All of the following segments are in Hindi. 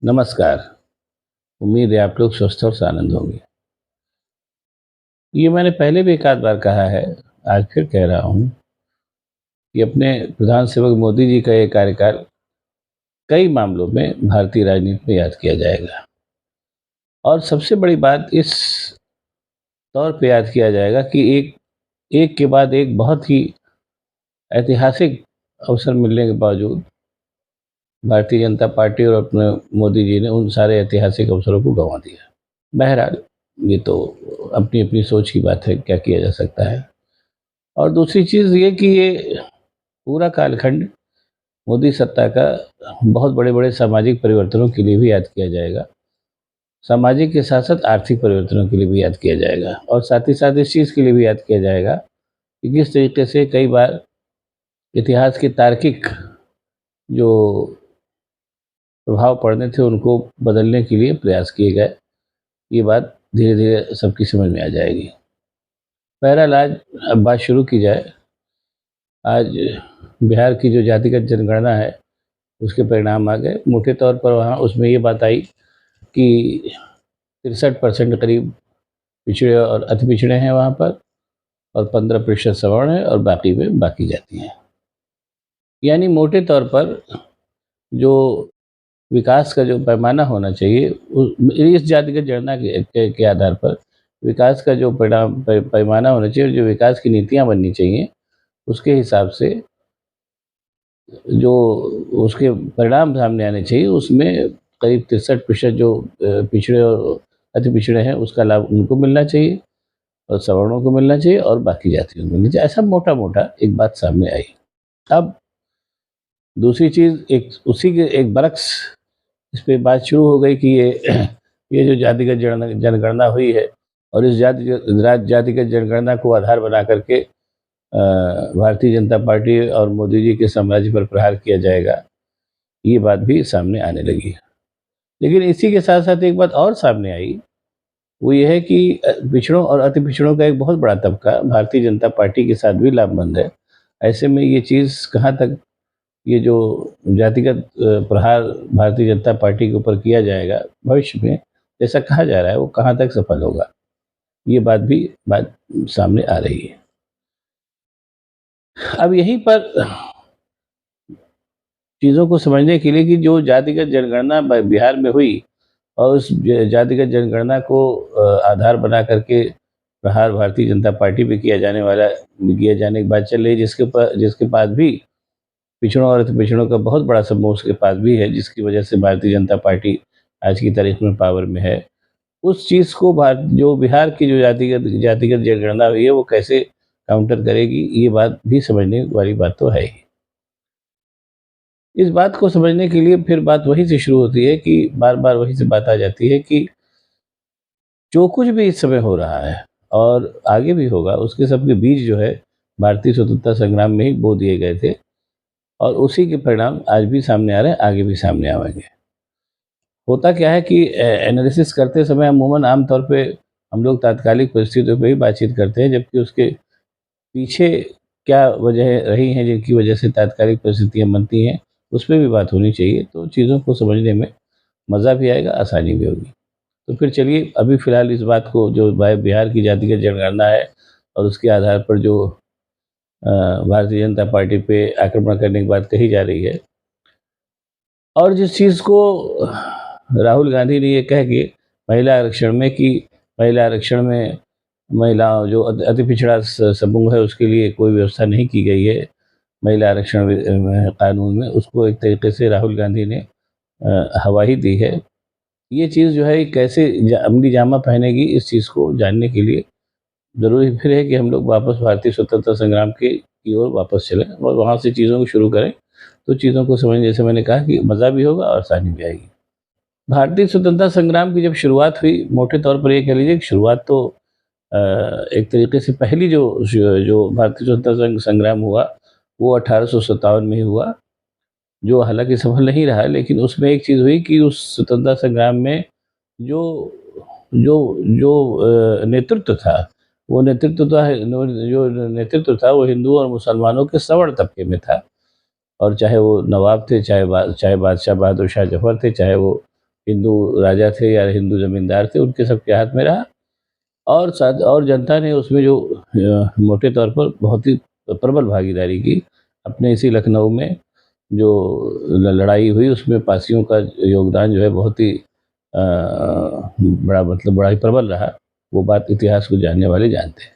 नमस्कार। उम्मीद है आप लोग स्वस्थ और आनंद होंगे। ये मैंने पहले भी एक आध बार कहा है, आज फिर कह रहा हूँ कि अपने प्रधान सेवक मोदी जी का ये कार्यकाल कई मामलों में भारतीय राजनीति में याद किया जाएगा। और सबसे बड़ी बात इस तौर पे याद किया जाएगा कि एक एक के बाद एक बहुत ही ऐतिहासिक अवसर मिलने के बावजूद भारतीय जनता पार्टी और अपने मोदी जी ने उन सारे ऐतिहासिक अवसरों को गँवा दिया। बहरहाल, ये तो अपनी-अपनी सोच की बात है, क्या किया जा सकता है। और दूसरी चीज़ ये कि ये पूरा कालखंड मोदी सत्ता का बहुत बड़े-बड़े सामाजिक परिवर्तनों के लिए भी याद किया जाएगा। सामाजिक के साथ-साथ आर्थिक परिवर्तनों के लिए भी याद किया जाएगा और साथ ही साथ इस चीज़ के लिए भी याद किया जाएगा कि किस तरीके से कई बार इतिहास के तार्किक जो प्रभाव पड़ने थे, उनको बदलने के लिए प्रयास किए गए। ये बात धीरे-धीरे सबकी समझ में आ जाएगी। बहरहाल आज अब बात शुरू की जाए। आज बिहार की जो जातिगत जनगणना है, उसके परिणाम आ गए। मोटे तौर पर वहाँ उसमें ये बात आई कि 63% करीब पिछड़े और अति पिछड़े हैं वहाँ पर और 15% सवर्ण हैं और बाकी में बाकी जाति हैं। यानी मोटे तौर पर जो विकास का जो पैमाना होना चाहिए इस जातिगत जनगणना के आधार पर विकास का जो पैमाना होना चाहिए, जो विकास की नीतियाँ बननी चाहिए, उसके हिसाब से जो उसके परिणाम सामने आने चाहिए, उसमें करीब 63% जो पिछड़े और अति पिछड़े हैं, उसका लाभ उनको मिलना चाहिए और सवर्णों को मिलना चाहिए और बाकी जातियों को मिलना चाहिए। ऐसा मोटा-मोटा एक बात सामने आई। अब दूसरी चीज़ एक उसी के एक बरक्स इस पे बात शुरू हो गई कि ये ये जो जातिगत जनगणना हुई है और इस जातिगत जनगणना को आधार बना करके भारतीय जनता पार्टी और मोदी जी के साम्राज्य पर प्रहार किया जाएगा, ये बात भी सामने आने लगी। लेकिन इसी के साथ-साथ एक बात और सामने आई, वो ये है कि पिछड़ों और अति पिछड़ों का एक बहुत बड़ा तबका भारतीय जनता पार्टी के साथ भी लामबंद है। ऐसे में ये चीज़ कहाँ तक ये जो जातिगत प्रहार भारतीय जनता पार्टी के ऊपर किया जाएगा, भविष्य में जैसा कहा जा रहा है, वो कहाँ तक सफल होगा? ये बात सामने आ रही है। अब यहीं पर चीज़ों को समझने के लिए कि जो जातिगत जनगणना बिहार में हुई और उस जातिगत जनगणना को आधार बना करके प्रहार भारतीय जनता पार्टी पे किया जाने की बात चल रही है, जिसके पास भी पिछड़ों और अति पिछड़ों का बहुत बड़ा समूह उसके पास भी है, जिसकी वजह से भारतीय जनता पार्टी आज की तारीख में पावर में है। उस चीज़ को जो बिहार की जो जातिगत जातिगत जनगणना हुई है, वो कैसे काउंटर करेगी, ये बात भी समझने वाली बात तो है ही। इस बात को समझने के लिए फिर बात वहीं से शुरू होती है कि बार-बार वहीं से बात आ जाती है कि जो कुछ भी इस समय हो रहा है और आगे भी होगा, उसके सब के बीज जो है भारतीय स्वतंत्रता संग्राम में ही बो दिए गए थे और उसी के परिणाम आज भी सामने आ रहे हैं, आगे भी सामने आएँगे। होता क्या है कि एनालिसिस करते समय अमूमन आम तौर पे हम लोग तात्कालिक परिस्थितियों पे ही बातचीत करते हैं, जबकि उसके पीछे क्या वजह रही हैं जिनकी वजह से तात्कालिक परिस्थितियाँ बनती हैं, उस पे भी बात होनी चाहिए, तो चीज़ों को समझने में मज़ा भी आएगा, आसानी भी होगी। तो फिर चलिए अभी फ़िलहाल इस बात को जो बिहार की जातिगत जनगणना है और उसके आधार पर जो भारतीय जनता पार्टी पे आक्रमण करने की बात कही जा रही है और जिस चीज़ को राहुल गांधी ने ये कह के महिला आरक्षण में कि महिला आरक्षण में महिलाओं जो अति पिछड़ा समूह है उसके लिए कोई व्यवस्था नहीं की गई है महिला आरक्षण कानून में, उसको एक तरीके से राहुल गांधी ने हवा ही दी है। ये चीज़ जो है कैसे अमली जामा पहनेगी, इस चीज़ को जानने के लिए ज़रूरी फिर है कि हम लोग वापस भारतीय स्वतंत्रता संग्राम की ओर वापस चलें और वहाँ से चीज़ों को शुरू करें, तो चीज़ों को समझ जैसे मैंने कहा कि मज़ा भी होगा और आसानी भी आएगी। भारतीय स्वतंत्रता संग्राम की जब शुरुआत हुई, मोटे तौर पर ये कह लीजिए कि शुरुआत तो अ, एक तरीके से पहली जो भारतीय स्वतंत्रता संग्राम हुआ, वो 1857 में ही हुआ, जो हालाँकि सफल नहीं रहा, लेकिन उसमें एक चीज़ हुई कि उस स्वतंत्रता संग्राम में जो जो जो नेतृत्व था, वो नेतृत्व था नो जो नेतृत्व था, वो हिंदुओं और मुसलमानों के सवर्ण तबके में था और चाहे वो नवाब थे, चाहे बादशाह बहादुर शाह जफ़र थे, चाहे वो हिंदू राजा थे या हिंदू ज़मींदार थे, उनके सबके हाथ में रहा। और साथ और जनता ने उसमें जो मोटे तौर पर बहुत ही प्रबल भागीदारी की। अपने इसी लखनऊ में जो लड़ाई हुई, उसमें पासियों का योगदान जो है बहुत ही बड़ा ही प्रबल रहा। वो बात इतिहास को जानने वाले जानते हैं।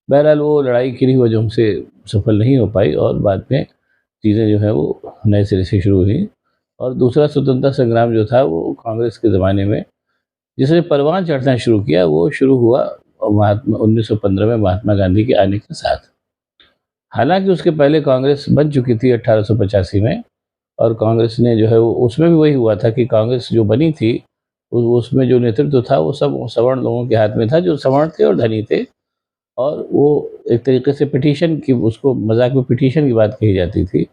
बहरहाल वो लड़ाई किन्हीं वजहों से सफल नहीं हो पाई और बाद में चीज़ें जो है वो नए सिरे से शुरू हुई। और दूसरा स्वतंत्रता संग्राम जो था वो कांग्रेस के ज़माने में जिसने परवान चढ़ना शुरू किया, वो शुरू हुआ महात्मा 1915 में महात्मा गांधी के आने के साथ। हालांकि उसके पहले कांग्रेस बन चुकी थी 1885 में, और कांग्रेस ने जो है वो उसमें भी वही हुआ था कि कांग्रेस जो बनी थी उसमें जो नेतृत्व था वो सब सवर्ण लोगों के हाथ में था, जो सवर्ण थे और धनी थे। और वो एक तरीके से पिटीशन की, उसको मजाक में पिटीशन की बात कही जाती थी।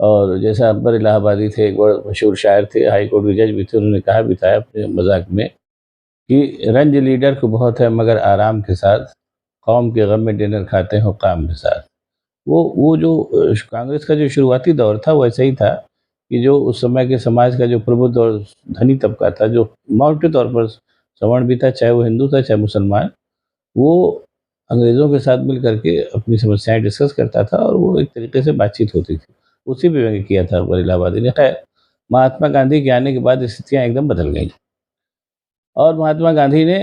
और जैसा अकबर इलाहाबादी थे, एक बड़े मशहूर शायर थे, हाई कोर्ट के जज भी थे, उन्होंने कहा भी था अपने मजाक में कि रंज लीडर को बहुत है मगर आराम के साथ, कौम के गम में डिनर खाते हो काम के साथ। वो जो कांग्रेस का जो शुरुआती दौर था वो ऐसा ही था कि जो उस समय के समाज का जो प्रबुद्ध और धनी तबका था, जो मोटे तौर पर सवर्ण भी था, चाहे वो हिंदू था चाहे मुसलमान, वो अंग्रेज़ों के साथ मिल करके अपनी समस्याएं डिस्कस करता था और वो एक तरीके से बातचीत होती थी। उसी पे व्यंग्य किया था अकबर इलाहाबादी ने। खैर, महात्मा गांधी के आने के बाद स्थितियाँ एकदम बदल गईं। और महात्मा गांधी ने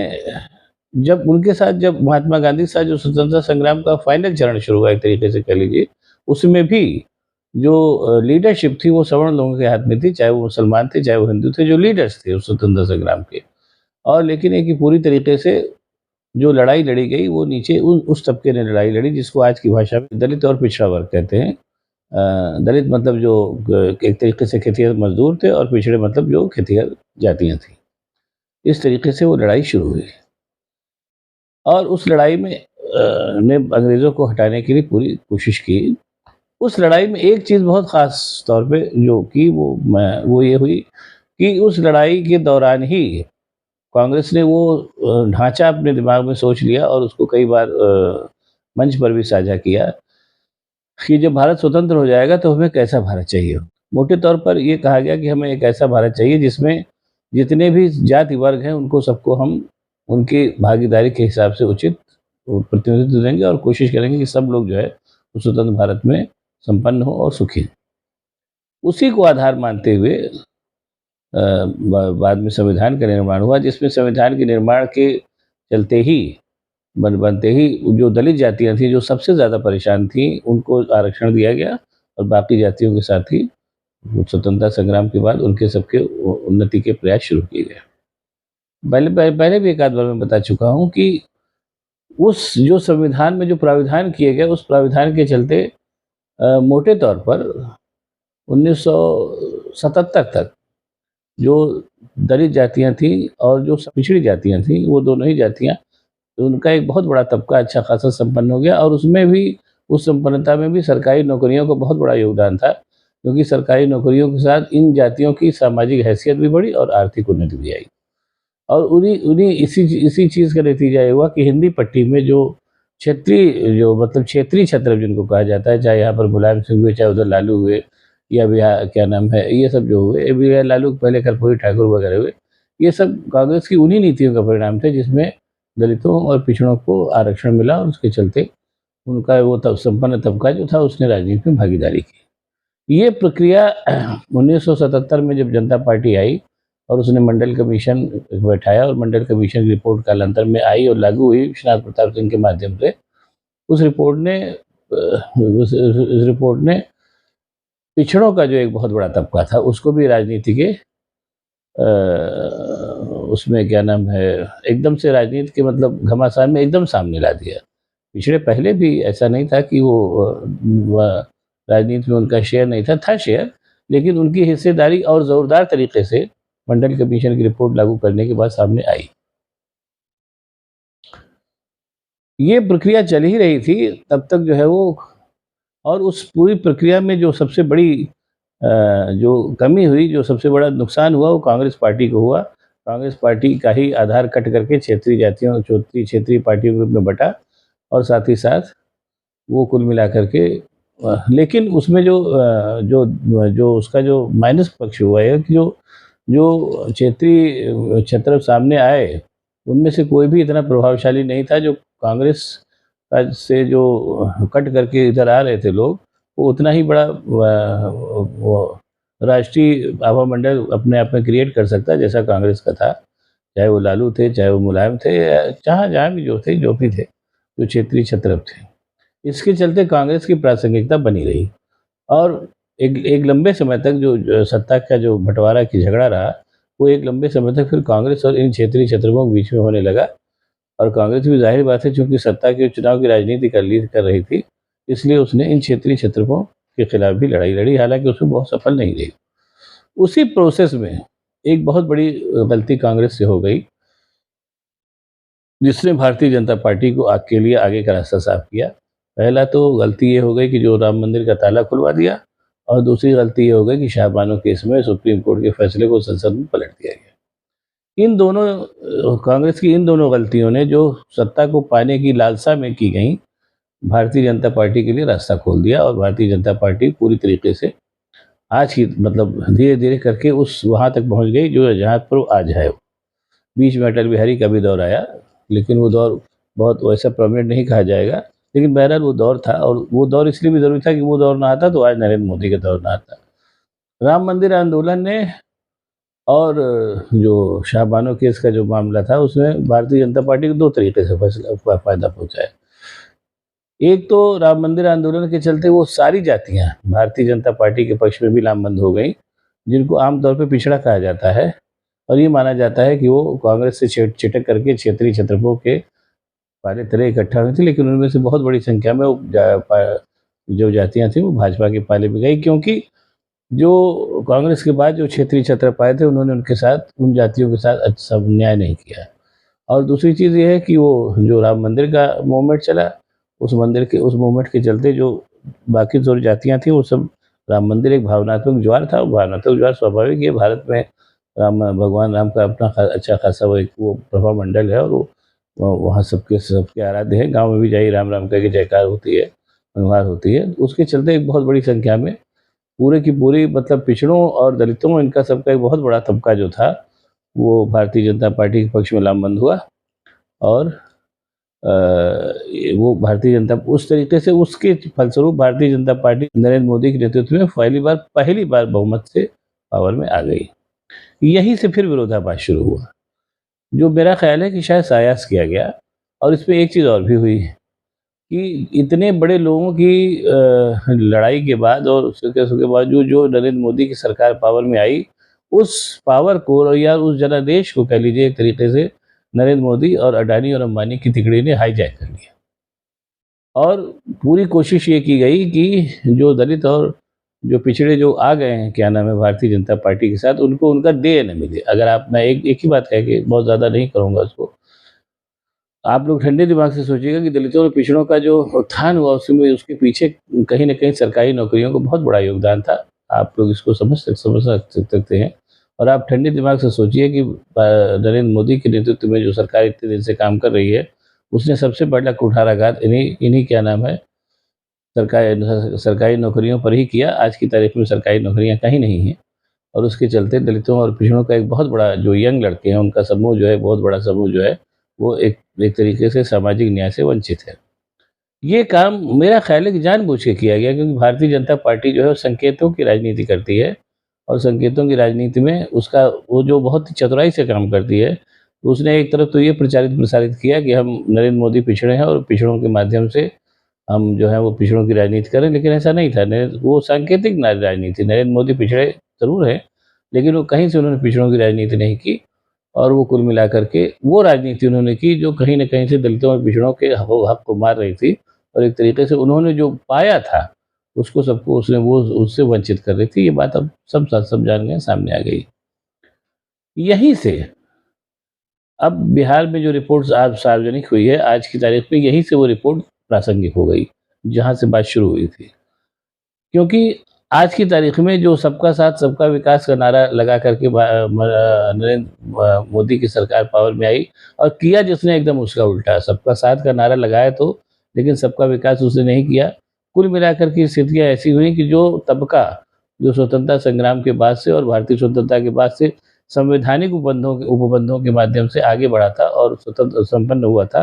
जब महात्मा गांधी के साथ जो स्वतंत्रता संग्राम का फाइनल चरण शुरू हुआ, एक तरीके से कह लीजिए, उसमें भी जो लीडरशिप थी वो सवर्ण लोगों के हाथ में थी, चाहे वो मुसलमान थे, चाहे वो हिंदू थे, जो लीडर्स थे उस स्वतंत्रता संग्राम के। और लेकिन एक ही पूरी तरीके से जो लड़ाई लड़ी गई वो नीचे उस तबके ने लड़ाई लड़ी जिसको आज की भाषा में दलित और पिछड़ा वर्ग कहते हैं। दलित मतलब जो एक तरीके से खेतिहर मजदूर थे, और पिछड़े मतलब जो खेतिहर जातियाँ थीं। इस तरीके से वो लड़ाई शुरू हुई और उस लड़ाई में ने अंग्रेज़ों को हटाने के लिए पूरी कोशिश की। उस लड़ाई में एक चीज़ बहुत ख़ास तौर पे जो की वो ये हुई कि उस लड़ाई के दौरान ही कांग्रेस ने वो ढाँचा अपने दिमाग में सोच लिया और उसको कई बार मंच पर भी साझा किया कि जब भारत स्वतंत्र हो जाएगा तो हमें कैसा भारत चाहिए हो। मोटे तौर पर ये कहा गया कि हमें एक ऐसा भारत चाहिए जिसमें जितने भी जाति वर्ग हैं उनको सबको हम उनकी भागीदारी के हिसाब से उचित प्रतिनिधित्व देंगे और कोशिश करेंगे कि सब लोग जो है उस स्वतंत्र भारत में संपन्न हो और सुखी हों। उसी को आधार मानते हुए बाद में संविधान का निर्माण हुआ, जिसमें संविधान के निर्माण के चलते ही बनते ही जो दलित जातियाँ थीं, जो सबसे ज़्यादा परेशान थीं, उनको आरक्षण दिया गया और बाकी जातियों के साथ ही स्वतंत्रता संग्राम के बाद उनके सबके उन्नति के प्रयास शुरू किए गए। पहले भी एक आध बार मैं बता चुका हूँ कि उस जो संविधान में जो प्राविधान किए गए, उस प्राविधान के चलते मोटे तौर पर 1977 तक जो दलित जातियाँ थीं और जो पिछड़ी जातियाँ थीं, वो दोनों ही जातियाँ, उनका एक बहुत बड़ा तबका अच्छा खासा संपन्न हो गया। और उसमें भी, उस संपन्नता में भी सरकारी नौकरियों का बहुत बड़ा योगदान था, क्योंकि सरकारी नौकरियों के साथ इन जातियों की सामाजिक हैसियत भी बढ़ी और आर्थिक उन्नति भी आई। और उन्हीं उन्हीं इसी चीज़ का नतीजा ये हुआ कि हिंदी पट्टी में जो क्षेत्रीय छत्र जिनको कहा जाता है, चाहे यहाँ पर मुलायम सिंह हुए, चाहे उधर लालू हुए, या बिहार क्या नाम है, ये सब जो हुए, बिहार लालू पहले कर्पूरी ठाकुर वगैरह हुए, ये सब कांग्रेस की उन्हीं नीतियों का परिणाम थे जिसमें दलितों और पिछड़ों को आरक्षण मिला और उसके चलते उनका वो तब संपन्न तबका जो था उसने राजनीति में भागीदारी की। ये प्रक्रिया 1977 में जब जनता पार्टी आई और उसने मंडल कमीशन बैठाया और मंडल कमीशन की रिपोर्ट कालांतर में आई और लागू हुई विश्वनाथ प्रताप सिंह के माध्यम से, उस रिपोर्ट ने पिछड़ों का जो एक बहुत बड़ा तबका था उसको भी राजनीति के उसमें क्या नाम है, एकदम से राजनीति के मतलब घमासान में एकदम सामने ला दिया। पिछड़े पहले भी ऐसा नहीं था कि वो राजनीति में उनका शेयर नहीं था, था शेयर, लेकिन उनकी हिस्सेदारी और ज़ोरदार तरीके से मंडल कमीशन की रिपोर्ट लागू करने के बाद सामने आई। ये प्रक्रिया चल ही रही थी तब तक जो है वो, और उस पूरी प्रक्रिया में जो सबसे बड़ी जो कमी हुई, जो सबसे बड़ा नुकसान हुआ, वो कांग्रेस पार्टी को हुआ। कांग्रेस पार्टी का ही आधार कट करके क्षेत्रीय पार्टियों के रूप में बटा, और साथ ही साथ वो कुल मिलाकर के लेकिन उसमें जो उसका जो माइनस पक्ष हुआ है कि जो जो क्षेत्रीय छत्र सामने आए, उनमें से कोई भी इतना प्रभावशाली नहीं था। जो कांग्रेस से जो कट करके इधर आ रहे थे लोग, वो उतना ही बड़ा वो राष्ट्रीय आभा मंडल अपने आप में क्रिएट कर सकता है जैसा कांग्रेस का था। चाहे वो लालू थे, चाहे वो मुलायम थे, या जहाँ भी जो थे, जो भी थे, जो क्षेत्रीय छत्र थे। इसके चलते कांग्रेस की प्रासंगिकता बनी रही, और एक एक लंबे समय तक जो सत्ता का जो बँटवारा की झगड़ा रहा, वो एक लंबे समय तक फिर कांग्रेस और इन क्षेत्रीय क्षेत्रों के बीच में होने लगा। और कांग्रेस भी ज़ाहिर बात है, चूँकि सत्ता के चुनाव की राजनीति कर रही थी, इसलिए उसने इन क्षेत्रीय क्षेत्रों के खिलाफ भी लड़ाई लड़ी, हालाँकि उसमें बहुत सफल नहीं रही। उसी प्रोसेस में एक बहुत बड़ी गलती कांग्रेस से हो गई, जिसने भारतीय जनता पार्टी को आग के लिए आगे का रास्ता साफ किया। पहला तो गलती ये हो गई कि जो राम मंदिर का ताला खुलवा दिया, और दूसरी गलती ये हो गई कि शाहबानो केस में सुप्रीम कोर्ट के फैसले को संसद में पलट दिया गया। इन दोनों कांग्रेस की इन दोनों गलतियों ने, जो सत्ता को पाने की लालसा में की गई, भारतीय जनता पार्टी के लिए रास्ता खोल दिया, और भारतीय जनता पार्टी पूरी तरीके से आज की मतलब धीरे-धीरे करके उस वहाँ तक पहुँच गई जो जहाँ पर वो आज है। बीच में अटल बिहारी का भी दौर आया, लेकिन वो दौर बहुत वैसा परमानेंट नहीं कहा जाएगा। लेकिन बहरहाल वो दौर था, और वो दौर इसलिए भी ज़रूरी था कि वो दौर ना आता तो आज नरेंद्र मोदी का दौर ना आता। राम मंदिर आंदोलन ने, और जो शाहबानो केस का जो मामला था, उसमें भारतीय जनता पार्टी को 2 तरीके से फ़ायदा पहुँचाया। एक तो राम मंदिर आंदोलन के चलते वो सारी जातियाँ भारतीय जनता पार्टी के पक्ष में भी लामबंद हो गईं, जिनको आम तौर पे पिछड़ा कहा जाता है, और ये माना जाता है कि वो कांग्रेस से छिटक करके क्षेत्रीय क्षेत्रफों के पाले तले इकट्ठा हुई थी, लेकिन उनमें से बहुत बड़ी संख्या में वो जो जातियाँ थीं वो भाजपा के पाले में गई, क्योंकि जो कांग्रेस के बाद जो क्षेत्रीय क्षेत्र पाए थे, उन्होंने उनके साथ, उन जातियों के साथ अच्छा न्याय नहीं किया। और दूसरी चीज़ ये है कि वो जो राम मंदिर का मूवमेंट चला, उस मूवमेंट के चलते जो बाकी जो जातियाँ थीं, वो सब, राम मंदिर एक भावनात्मक ज्वार था, वो भावनात्मक ज्वार स्वाभाविक है। भारत में भगवान राम का अपना अच्छा खासा वो प्रभा मंडल है, और वो वहाँ सबके सबके आराध्य हैं। गाँव में भी जाइए, राम राम कह के जयकार होती है, अनुहार होती है। उसके चलते एक बहुत बड़ी संख्या में पूरे की पूरी मतलब पिछड़ों और दलितों, इनका सबका एक बहुत बड़ा तबका जो था, वो भारतीय जनता पार्टी के पक्ष में लामबंद हुआ। और वो भारतीय जनता उस तरीके से, उसके फलस्वरूप भारतीय जनता पार्टी नरेंद्र मोदी के नेतृत्व में पहली बार बहुमत से पावर में आ गई। यहीं से फिर विरोधाभास शुरू हुआ, जो मेरा ख्याल है कि शायद सायास किया गया। और इसमें एक चीज़ और भी हुई कि इतने बड़े लोगों की लड़ाई के बाद और उसके बावजूद जो नरेंद्र मोदी की सरकार पावर में आई, उस पावर को, या उस जनादेश को कह लीजिए एक तरीके से, नरेंद्र मोदी और अडानी और अंबानी की तिकड़ी ने हाईजैक कर लिया। और पूरी कोशिश ये की गई कि जो दलित और जो पिछड़े जो आ गए हैं, क्या नाम है, भारतीय जनता पार्टी के साथ, उनको उनका देय न मिले। अगर आप, मैं एक ही बात कह के बहुत ज़्यादा नहीं करूँगा उसको, आप लोग ठंडे दिमाग से सोचिएगा कि दलितों और पिछड़ों का जो उत्थान हुआ, उसमें उसके पीछे कहीं न कहीं सरकारी नौकरियों का बहुत बड़ा योगदान था। आप लोग इसको समझ सकते हैं। और आप ठंडे दिमाग से सोचिए कि नरेंद्र मोदी के नेतृत्व में जो सरकार इतने दिन से काम कर रही है, उसने सबसे बड़ा कुठाराघात इन्हीं इन्हीं क्या नाम है, सरकारी नौकरियों पर ही किया। आज की तारीख में सरकारी नौकरियाँ कहीं नहीं हैं, और उसके चलते दलितों और पिछड़ों का एक बहुत बड़ा, जो यंग लड़के हैं, उनका समूह जो है, बहुत बड़ा समूह जो है, वो एक एक तरीके से सामाजिक न्याय से वंचित है। ये काम मेरा ख़्याल है कि जानबूझ के किया गया, क्योंकि भारतीय जनता पार्टी जो है वो संकेतों की राजनीति करती है, और संकेतों की राजनीति में उसका वो जो बहुत ही चतुराई से काम करती है। उसने एक तरफ तो ये प्रचारित-प्रसारित किया कि हम नरेंद्र मोदी पिछड़े हैं, और पिछड़ों के माध्यम से हम जो है वो पिछड़ों की राजनीति करें, लेकिन ऐसा नहीं था। वो सांकेतिक राजनीति, नरेंद्र मोदी पिछड़े ज़रूर हैं, लेकिन वो कहीं से उन्होंने पिछड़ों की राजनीति नहीं की। और वो कुल मिलाकर के वो राजनीति उन्होंने की जो कहीं न कहीं से दलितों और पिछड़ों के हक को मार रही थी, और एक तरीके से उन्होंने जो पाया था, उसको सबको उसने वो उससे वंचित कर रही थी। ये बात अब सब जान गए, सामने आ गई। यहीं से अब बिहार में जो रिपोर्ट्स आज सार्वजनिक हुई है, आज की तारीख में, यहीं से वो रिपोर्ट प्रासंगिक हो गई, जहाँ से बात शुरू हुई थी। क्योंकि आज की तारीख में जो सबका साथ सबका विकास का नारा लगा करके नरेंद्र मोदी की सरकार पावर में आई, और किया जिसने एकदम उसका उल्टा, सबका साथ का नारा लगाया तो, लेकिन सबका विकास उसने नहीं किया। कुल मिलाकर की स्थितियाँ ऐसी हुई कि जो तबका, जो स्वतंत्रता संग्राम के बाद से और भारतीय स्वतंत्रता के बाद से संवैधानिक उपबंधों के माध्यम से आगे बढ़ा था और स्वतंत्र संपन्न हुआ था।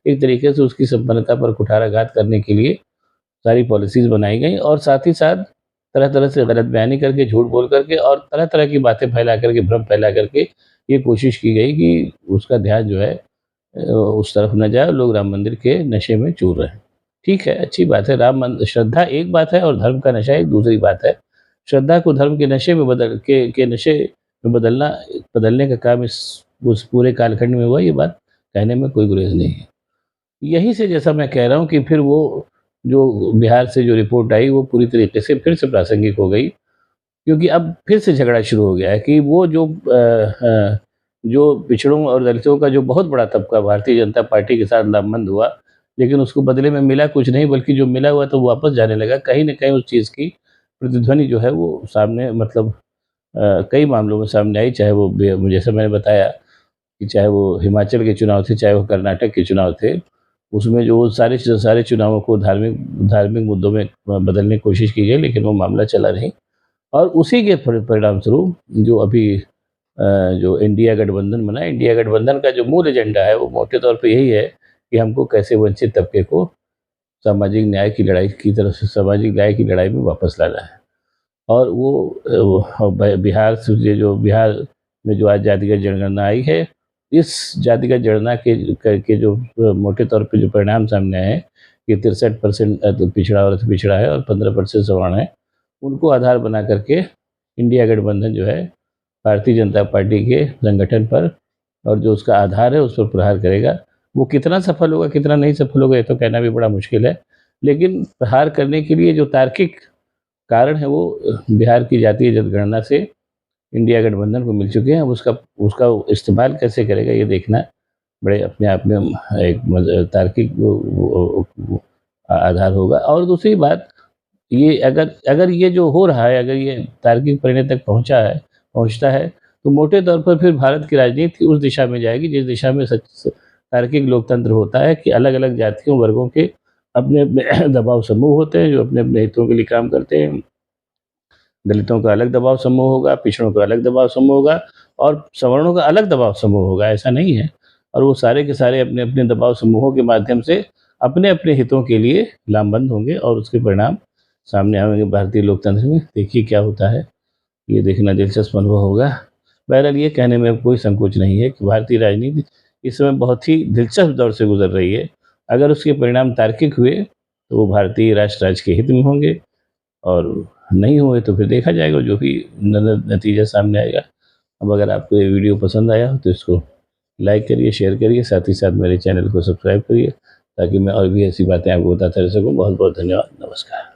एक तरीके से उसकी संपन्नता पर कुठाराघात करने के लिए सारी पॉलिसीज़ बनाई गई और साथ ही साथ तरह-तरह से गलत बयानी करके, झूठ बोल करके और तरह-तरह की बातें फैला करके, भ्रम फैला करके ये कोशिश की गई कि उसका ध्यान जो है उस तरफ न जाए, लोग राम मंदिर के नशे में चूर रहें। ठीक है, अच्छी बात है, श्रद्धा एक बात है और धर्म का नशा एक दूसरी बात है। श्रद्धा को धर्म के नशे में नशे में बदलने का काम इस उस पूरे कालखंड में हुआ, ये बात कहने में कोई गुरेज नहीं है। यहीं से जैसा मैं कह रहा हूँ कि फिर वो जो बिहार से जो रिपोर्ट आई वो पूरी तरीके से फिर से प्रासंगिक हो गई, क्योंकि अब फिर से झगड़ा शुरू हो गया है कि वो जो पिछड़ों और दलितों का जो बहुत बड़ा तबका भारतीय जनता पार्टी के साथ लामबंद हुआ, लेकिन उसको बदले में मिला कुछ नहीं, बल्कि जो मिला हुआ तो वो वापस जाने लगा। कहीं न कहीं उस चीज़ की प्रतिध्वनि जो है वो सामने मतलब कई मामलों में सामने आई, चाहे वो जैसे मैंने बताया कि चाहे वो हिमाचल के चुनाव थे, चाहे वो कर्नाटक के चुनाव थे, उसमें जो सारे चुनावों को धार्मिक मुद्दों में बदलने की कोशिश की गई, लेकिन वो मामला चला नहीं। और उसी के परिणाम स्वरूप जो अभी जो इंडिया गठबंधन बना, इंडिया गठबंधन का जो मूल एजेंडा है वो मोटे तौर पे यही है कि हमको कैसे वंचित तबके को सामाजिक न्याय की लड़ाई में वापस लाना है। और बिहार से बिहार में जो आज जातिगत जनगणना आई है, इस जातिगत जनगणना के जो मोटे तौर पे जो परिणाम सामने आए हैं कि 63% पिछड़ा और अति पिछड़ा है और 15% सवर्ण है, उनको आधार बना करके इंडिया गठबंधन जो है भारतीय जनता पार्टी के संगठन पर और जो उसका आधार है उस पर प्रहार करेगा। वो कितना सफल होगा, कितना नहीं सफल होगा, ये तो कहना भी बड़ा मुश्किल है। लेकिन प्रहार करने के लिए जो तार्किक कारण है वो बिहार की जातीय जनगणना से इंडिया गठबंधन को मिल चुके हैं। अब उसका उसका इस्तेमाल कैसे करेगा ये देखना बड़े अपने आप में एक तार्किक आधार होगा। और दूसरी बात ये अगर ये जो हो रहा है, अगर ये तार्किक परिणति तक पहुँचता है, तो मोटे तौर पर फिर भारत की राजनीति उस दिशा में जाएगी जिस दिशा में तार्किक लोकतंत्र होता है कि अलग-अलग जातियों, वर्गों के अपने-अपने दबाव समूह होते हैं जो अपने-अपने हितों के लिए काम करते हैं। दलितों का अलग दबाव समूह होगा, पिछड़ों का अलग दबाव समूह होगा और सवर्णों का अलग दबाव समूह होगा, ऐसा नहीं है। और वो सारे के सारे अपने-अपने दबाव समूहों के माध्यम से अपने-अपने हितों के लिए लामबंद होंगे और उसके परिणाम सामने आएँगे भारतीय लोकतंत्र में। देखिए क्या होता है, ये देखना दिलचस्प अनुभव होगा। बहरहाल ये कहने में कोई संकोच नहीं है कि भारतीय राजनीति इस समय बहुत ही दिलचस्प दौर से गुज़र रही है। अगर उसके परिणाम तार्किक हुए, तो वो भारतीय राष्ट्र राज्य के हित में होंगे और नहीं हुए तो फिर देखा जाएगा जो भी नतीजा सामने आएगा। अब अगर आपको ये वीडियो पसंद आया हो तो इसको लाइक करिए, शेयर करिए, साथ ही साथ मेरे चैनल को सब्सक्राइब करिए ताकि मैं और भी ऐसी बातें आपको बताता रह सकूँ। बहुत बहुत धन्यवाद। नमस्कार।